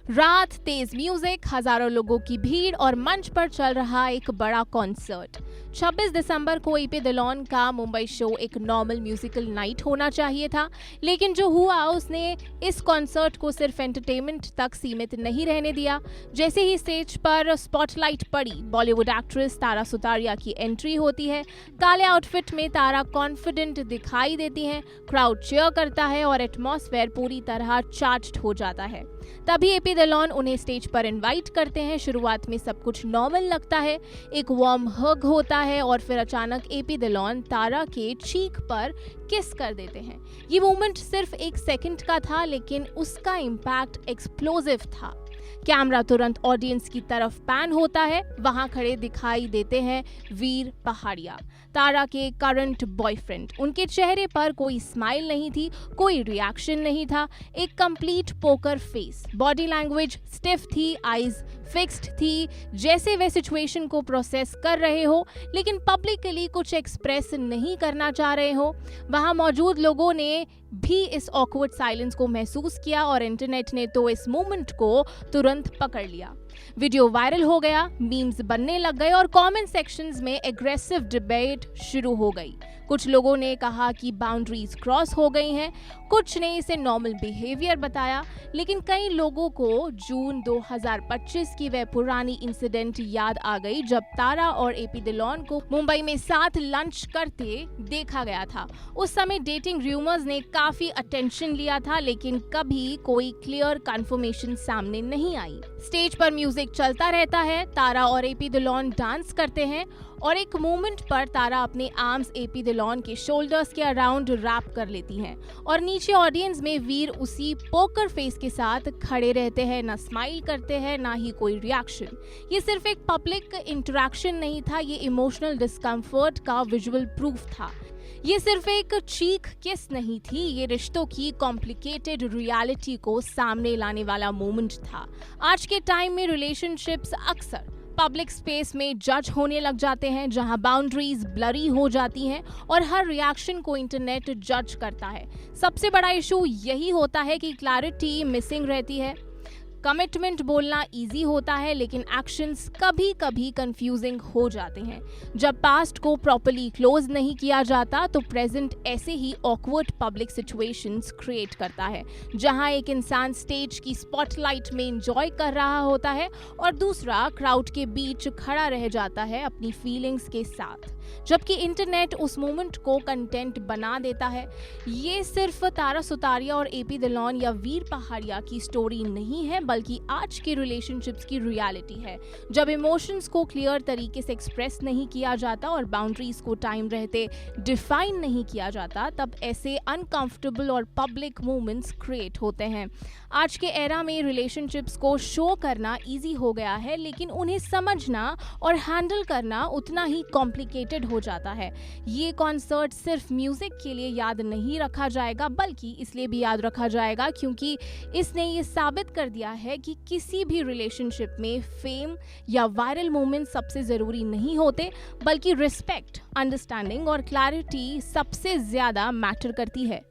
रात, तेज म्यूजिक, हजारों लोगों की भीड़ और मंच पर चल रहा एक बड़ा कॉन्सर्ट। 26 दिसंबर को एपी दिलोन का मुंबई शो एक नॉर्मल म्यूजिकल नाइट होना चाहिए था, लेकिन जो हुआ उसने इस कॉन्सर्ट को सिर्फ एंटरटेनमेंट तक सीमित नहीं रहने दिया। जैसे ही स्टेज पर स्पॉटलाइट पड़ी, बॉलीवुड एक्ट्रेस तारा सुतारिया की एंट्री होती है। काले आउटफिट में तारा कॉन्फिडेंट दिखाई देती हैं, क्राउड चीयर करता है और एटमॉस्फेयर पूरी तरह चार्ज्ड हो जाता है। तभी एपी दिलोन उन्हें स्टेज पर इनवाइट करते हैं। शुरुआत में सब कुछ नॉर्मल लगता है, एक वार्म हग होता है और फिर अचानक एपी दिलोन तारा के चीक पर किस कर देते हैं। ये मोमेंट सिर्फ एक सेकंड का था, लेकिन उसका इम्पैक्ट एक्सप्लोसिव था। कैमरा तुरंत ऑडियंस की तरफ पैन होता है। वहां खड़े दिखाई देते हैं वीर पहाड़िया, तारा के करंट बॉयफ्रेंड। उनके चेहरे पर कोई स्माइल नहीं थी, कोई रिएक्शन नहीं था, एक complete poker face. Body language stiff थी, आईज फिक्स्ड थी, जैसे वे सिचुएशन को प्रोसेस कर रहे हो लेकिन पब्लिकली कुछ एक्सप्रेस नहीं करना चाह रहे हो। वहां मौजूद लोगों ने भी इस ऑकवर्ड साइलेंस को महसूस किया और इंटरनेट ने तो इस मोमेंट को तुरंत पकड़ लिया। वीडियो वायरल हो गया, मीम्स बनने लग गए और कमेंट सेक्शंस में एग्रेसिव डिबेट शुरू हो गई। कुछ लोगों ने कहा कि बाउंड्रीज क्रॉस हो गई हैं, कुछ ने इसे नॉर्मल बिहेवियर बताया, लेकिन कई लोगों को जून 2025 की वह पुरानी इंसिडेंट याद आ गई जब तारा और एपी दिलोन को मुंबई में साथ लंच करते देखा गया था। उस समय डेटिंग रूमर्स ने काफी अटेंशन लिया था, लेकिन कभी कोई क्लियर कंफर्मेशन सामने नहीं आई। स्टेज पर म्यूजिक चलता रहता है, तारा और एपी दिलोन डांस करते हैं और एक मोमेंट पर तारा अपने आर्म्स एपी दिलोन के शोल्डर्स के अराउंड रैप कर लेती हैं और नीचे ऑडियंस में वीर उसी पोकर फेस के साथ खड़े रहते हैं, ना स्माइल करते हैं ना ही कोई रिएक्शन। ये सिर्फ एक पब्लिक इंटरेक्शन नहीं था, ये इमोशनल डिस्कम्फर्ट का विजुअल प्रूफ था। ये सिर्फ एक चीख किस नहीं थी, ये रिश्तों की कॉम्प्लिकेटेड रियलिटी को सामने लाने वाला मोमेंट था। आज के टाइम में रिलेशनशिप्स अक्सर पब्लिक स्पेस में जज होने लग जाते हैं, जहां बाउंड्रीज ब्लरी हो जाती हैं और हर रिएक्शन को इंटरनेट जज करता है। सबसे बड़ा इशू यही होता है कि क्लैरिटी मिसिंग रहती है। कमिटमेंट बोलना इजी होता है, लेकिन एक्शंस कभी कभी कंफ्यूजिंग हो जाते हैं। जब पास्ट को प्रॉपर्ली क्लोज नहीं किया जाता तो प्रेजेंट ऐसे ही ऑकवर्ड पब्लिक सिचुएशंस क्रिएट करता है, जहां एक इंसान स्टेज की स्पॉटलाइट में एंजॉय कर रहा होता है और दूसरा क्राउड के बीच खड़ा रह जाता है अपनी फीलिंग्स के साथ, जबकि इंटरनेट उस मोमेंट को कंटेंट बना देता है। ये सिर्फ तारा सुतारिया और एपी दिलोन या वीर पहाड़िया की स्टोरी नहीं है, बल्कि आज के रिलेशनशिप्स की रियलिटी है। जब इमोशंस को क्लियर तरीके से एक्सप्रेस नहीं किया जाता और बाउंड्रीज को टाइम रहते डिफाइन नहीं किया जाता, तब ऐसे अनकंफर्टेबल और पब्लिक मोमेंट्स क्रिएट होते हैं। आज के एरा में रिलेशनशिप्स को शो करना इजी हो गया है, लेकिन उन्हें समझना और हैंडल करना उतना ही कॉम्प्लिकेटेड हो जाता है। ये कॉन्सर्ट सिर्फ म्यूजिक के लिए याद नहीं रखा जाएगा, बल्कि इसलिए भी याद रखा जाएगा क्योंकि इसने ये साबित कर दिया है कि किसी भी रिलेशनशिप में फेम या वायरल मोमेंट सबसे जरूरी नहीं होते, बल्कि रिस्पेक्ट, अंडरस्टैंडिंग और क्लैरिटी सबसे ज्यादा मैटर करती है।